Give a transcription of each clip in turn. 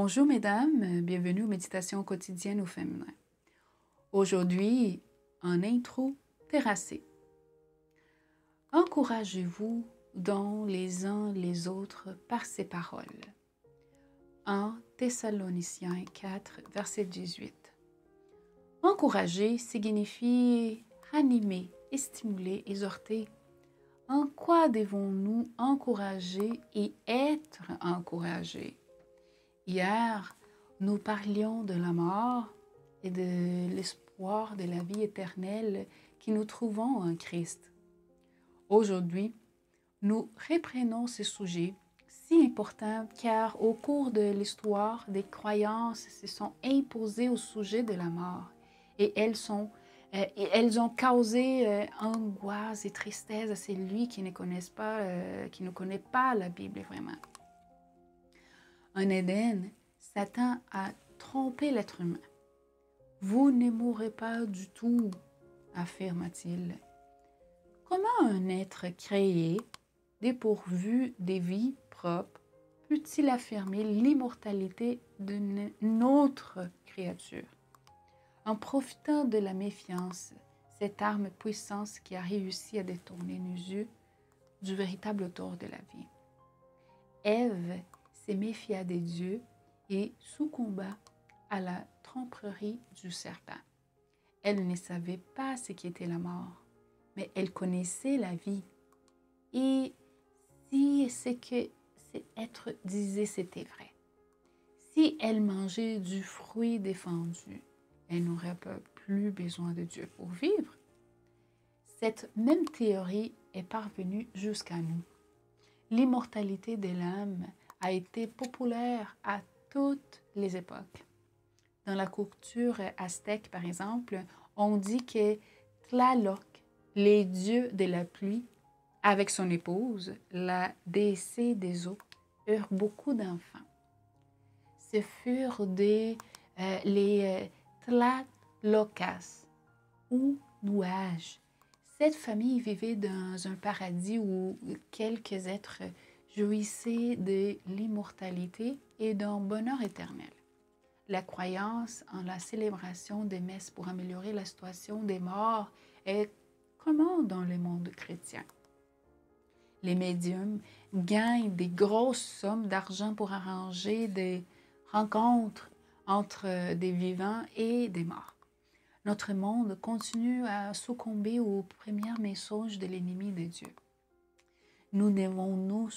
Bonjour mesdames, bienvenue aux méditations quotidiennes au féminin. Aujourd'hui, en intro terrassée. Encouragez-vous donc les uns les autres par ces paroles. 1 Thessaloniciens 4, verset 18. Encourager signifie animer, stimuler, exhorter. En quoi devons-nous encourager et être encouragés? Hier, nous parlions de la mort et de l'espoir de la vie éternelle que nous trouvons en Christ. Aujourd'hui, nous reprenons ce sujet si important car au cours de l'histoire, des croyances se sont imposées au sujet de la mort et elles ont causé angoisse et tristesse à celui qui ne connaît pas la Bible vraiment. En Éden, Satan a trompé l'être humain. Vous ne mourrez pas du tout, affirma-t-il. Comment un être créé, dépourvu des vies propres, peut-il affirmer l'immortalité d'une autre créature? En profitant de la méfiance, cette arme puissante qui a réussi à détourner nos yeux du véritable auteur de la vie. Ève se méfia de Dieu et succomba à la tromperie du serpent. Elle ne savait pas ce qu'était la mort, mais elle connaissait la vie. Et si ce que cet être disait c'était vrai, si elle mangeait du fruit défendu, elle n'aurait pas plus besoin de Dieu pour vivre. Cette même théorie est parvenue jusqu'à nous. L'immortalité de l'âme a été populaire à toutes les époques. Dans la culture aztèque, par exemple, on dit que Tlaloc, les dieux de la pluie, avec son épouse, la déesse des eaux, eurent beaucoup d'enfants. Ce furent les Tlatlocas, ou nuages. Cette famille vivait dans un paradis où quelques êtres jouissaient de l'immortalité et d'un bonheur éternel. La croyance en la célébration des messes pour améliorer la situation des morts est commune dans le monde chrétien. Les médiums gagnent des grosses sommes d'argent pour arranger des rencontres entre des vivants et des morts. Notre monde continue à succomber aux premiers messages de l'ennemi de Dieu. Nous devons nous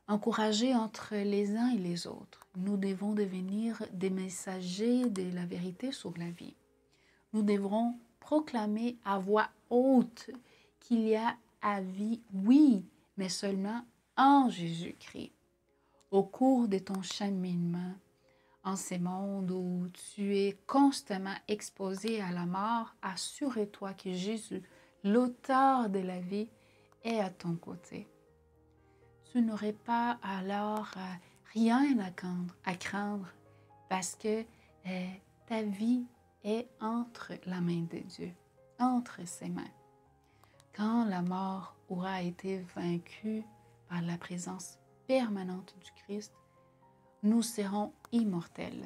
encourager entre les uns et les autres. Nous devons devenir des messagers de la vérité sur la vie. Nous devrons proclamer à voix haute qu'il y a à vie, oui, mais seulement en Jésus-Christ. Au cours de ton cheminement, en ce monde où tu es constamment exposé à la mort, assure-toi que Jésus, l'auteur de la vie, est à ton côté. Tu n'aurais pas alors rien à craindre parce que ta vie est entre la main de Dieu, entre ses mains. Quand la mort aura été vaincue par la présence permanente du Christ, nous serons immortels.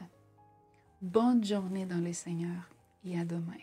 Bonne journée dans le Seigneur et à demain.